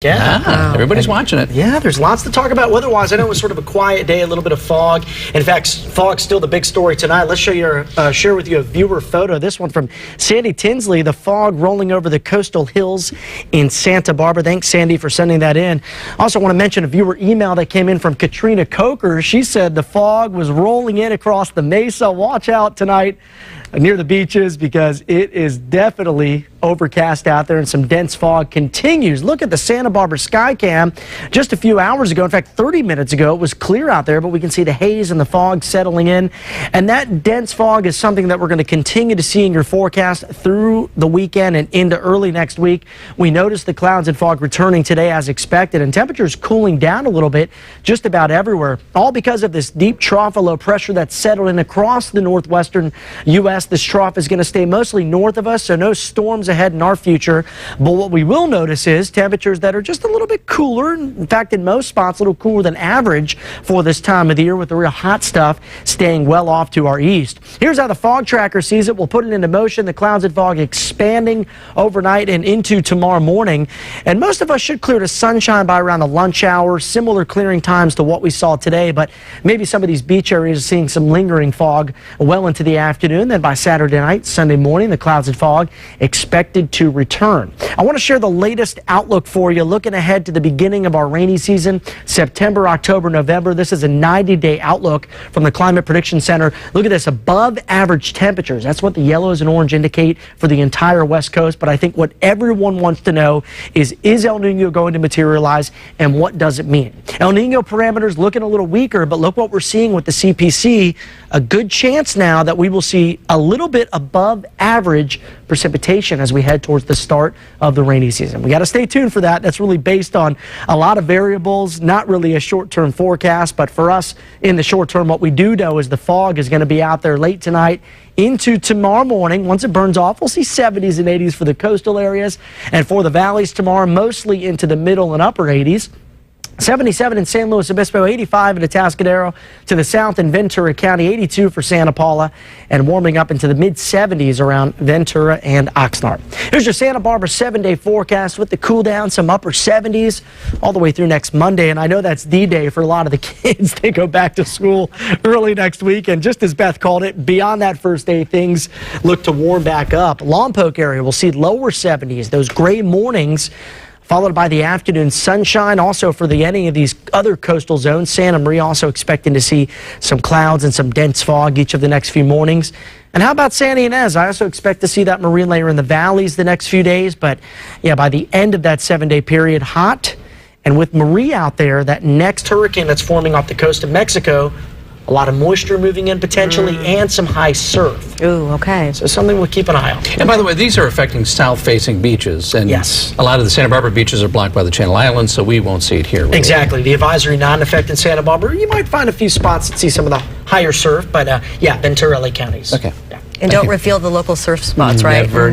Yeah, everybody's watching it. Yeah, there's lots to talk about weather-wise. I know it was sort of a quiet day, a little bit of fog. In fact, fog's still the big story tonight. Let's share with you a viewer photo. This one from Sandy Tinsley, the fog rolling over the coastal hills in Santa Barbara. Thanks, Sandy, for sending that in. Also want to mention a viewer email that came in from Katrina Coker. She said the fog was rolling in across the mesa. Watch out tonight near the beaches because it is definitely overcast out there and some dense fog continues. Look at the Santa Barbara sky cam just a few hours ago. In fact, 30 minutes ago, it was clear out there, but we can see the haze and the fog settling in. And that dense fog is something that we're going to continue to see in your forecast through the weekend and into early next week. We noticed the clouds and fog returning today as expected, and temperatures cooling down a little bit just about everywhere, all because of this deep trough of low pressure that's settled in across the northwestern U.S. This trough is going to stay mostly north of us, so no storms ahead in our future. But what we will notice is temperatures that are just a little bit cooler. In fact, in most spots, a little cooler than average for this time of the year, with the real hot stuff staying well off to our east. Here's how the fog tracker sees it. We'll put it into motion. The clouds and fog expanding overnight and into tomorrow morning. And most of us should clear to sunshine by around the lunch hour. Similar clearing times to what we saw today, but maybe some of these beach areas are seeing some lingering fog well into the afternoon. Then by Saturday night, Sunday morning, the clouds and fog expected to return. I want to share the latest outlook for you, looking ahead to the beginning of our rainy season, September, October, November. This is a 90-day outlook from the Climate Prediction Center. Look at this, above average temperatures. That's what the yellows and orange indicate for the entire West Coast. But I think what everyone wants to know is El Nino going to materialize, and what does it mean? El Nino parameters looking a little weaker, but look what we're seeing with the CPC. A good chance now that we will see a little bit above average precipitation as we head towards the start of the rainy season. We got to stay tuned for that. That's really based on a lot of variables, not really a short-term forecast, but for us in the short term, what we do know is the fog is going to be out there late tonight into tomorrow morning. Once it burns off, we'll see 70s and 80s for the coastal areas, and for the valleys tomorrow, mostly into the middle and upper 80s. 77 in San Luis Obispo, 85 in Atascadero, to the south in Ventura County, 82 for Santa Paula, and warming up into the mid-70s around Ventura and Oxnard. Here's your Santa Barbara 7-day forecast with the cool down, some upper 70s all the way through next Monday. And I know that's D-Day for a lot of the kids. They go back to school early next week. And just as Beth called it, beyond that first day, things look to warm back up. Lompoc area will see lower 70s, those gray mornings, followed by the afternoon sunshine. Also for any of these other coastal zones, Santa Maria also expecting to see some clouds and some dense fog each of the next few mornings. And how about Santa Ynez? I also expect to see that marine layer in the valleys the next few days. But yeah, by the end of that 7-day period, hot. And with Maria out there, that next hurricane that's forming off the coast of Mexico, a lot of moisture moving in potentially, and some high surf. Ooh, okay. So something we'll keep an eye on. And by the way, these are affecting south-facing beaches. And yes, a lot of the Santa Barbara beaches are blocked by the Channel Islands, so we won't see it here. Really. Exactly. The advisory not in effect in Santa Barbara. You might find a few spots that see some of the higher surf, but yeah, Ventura, Lake counties. Okay. Yeah. And don't reveal the local surf spots, right? Never.